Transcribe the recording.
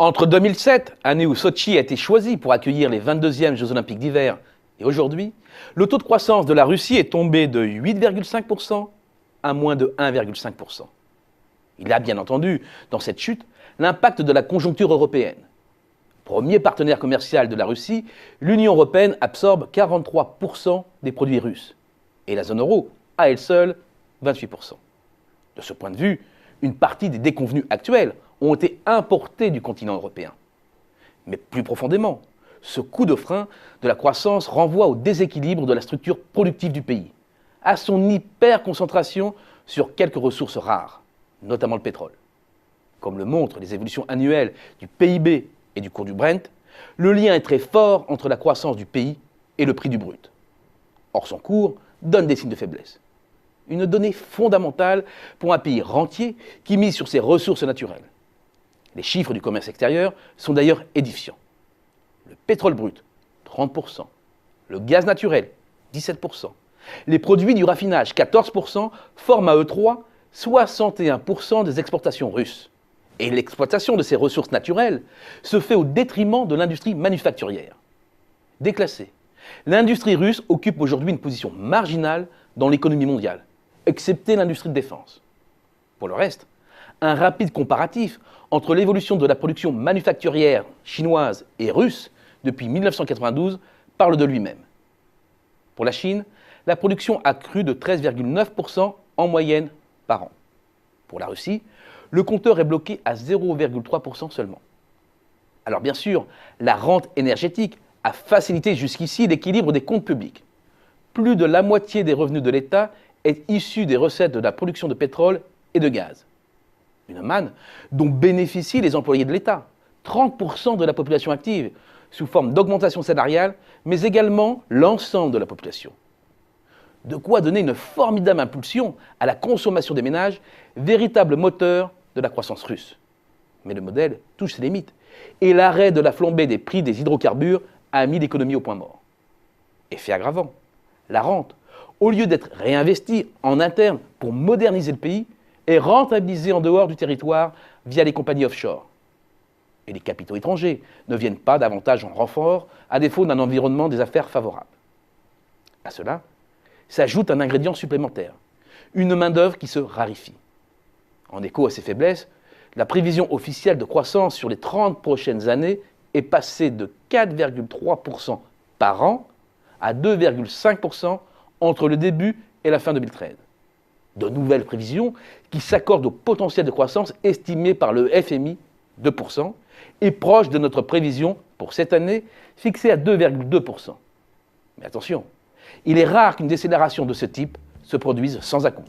Entre 2007, année où Sotchi a été choisi pour accueillir les 22e Jeux Olympiques d'hiver, et aujourd'hui, le taux de croissance de la Russie est tombé de 8,5% à moins de 1,5%. Il y a bien entendu, dans cette chute, l'impact de la conjoncture européenne. Premier partenaire commercial de la Russie, l'Union européenne absorbe 43% des produits russes, et la zone euro, à elle seule, 28%. De ce point de vue, une partie des déconvenus actuels ont été importés du continent européen. Mais plus profondément, ce coup de frein de la croissance renvoie au déséquilibre de la structure productive du pays, à son hyper-concentration sur quelques ressources rares, notamment le pétrole. Comme le montrent les évolutions annuelles du PIB et du cours du Brent, le lien est très fort entre la croissance du pays et le prix du brut. Or, son cours donne des signes de faiblesse. Une donnée fondamentale pour un pays rentier qui mise sur ses ressources naturelles. Les chiffres du commerce extérieur sont d'ailleurs édifiants. Le pétrole brut, 30%. Le gaz naturel, 17%. Les produits du raffinage, 14%, forment à eux trois 61% des exportations russes. Et l'exploitation de ces ressources naturelles se fait au détriment de l'industrie manufacturière. Déclassée, l'industrie russe occupe aujourd'hui une position marginale dans l'économie mondiale, excepté l'industrie de défense. Pour le reste, un rapide comparatif entre l'évolution de la production manufacturière chinoise et russe depuis 1992 parle de lui-même. Pour la Chine, la production a crû de 13,9% en moyenne par an. Pour la Russie, le compteur est bloqué à 0,3% seulement. Alors bien sûr, la rente énergétique a facilité jusqu'ici l'équilibre des comptes publics. Plus de la moitié des revenus de l'État est issue des recettes de la production de pétrole et de gaz. Une manne dont bénéficient les employés de l'État, 30% de la population active, sous forme d'augmentation salariale, mais également l'ensemble de la population. De quoi donner une formidable impulsion à la consommation des ménages, véritable moteur de la croissance russe. Mais le modèle touche ses limites, et l'arrêt de la flambée des prix des hydrocarbures a mis l'économie au point mort. Effet aggravant, la rente, au lieu d'être réinvestie en interne pour moderniser le pays, est rentabilisée en dehors du territoire via les compagnies offshore. Et les capitaux étrangers ne viennent pas davantage en renfort à défaut d'un environnement des affaires favorable. À cela s'ajoute un ingrédient supplémentaire, une main-d'œuvre qui se raréfie. En écho à ces faiblesses, la prévision officielle de croissance sur les 30 prochaines années est passée de 4,3% par an à 2,5% entre le début et la fin 2013. De nouvelles prévisions qui s'accordent au potentiel de croissance estimé par le FMI, 2%, et proche de notre prévision pour cette année, fixée à 2,2%. Mais attention, il est rare qu'une décélération de ce type se produise sans à-coup.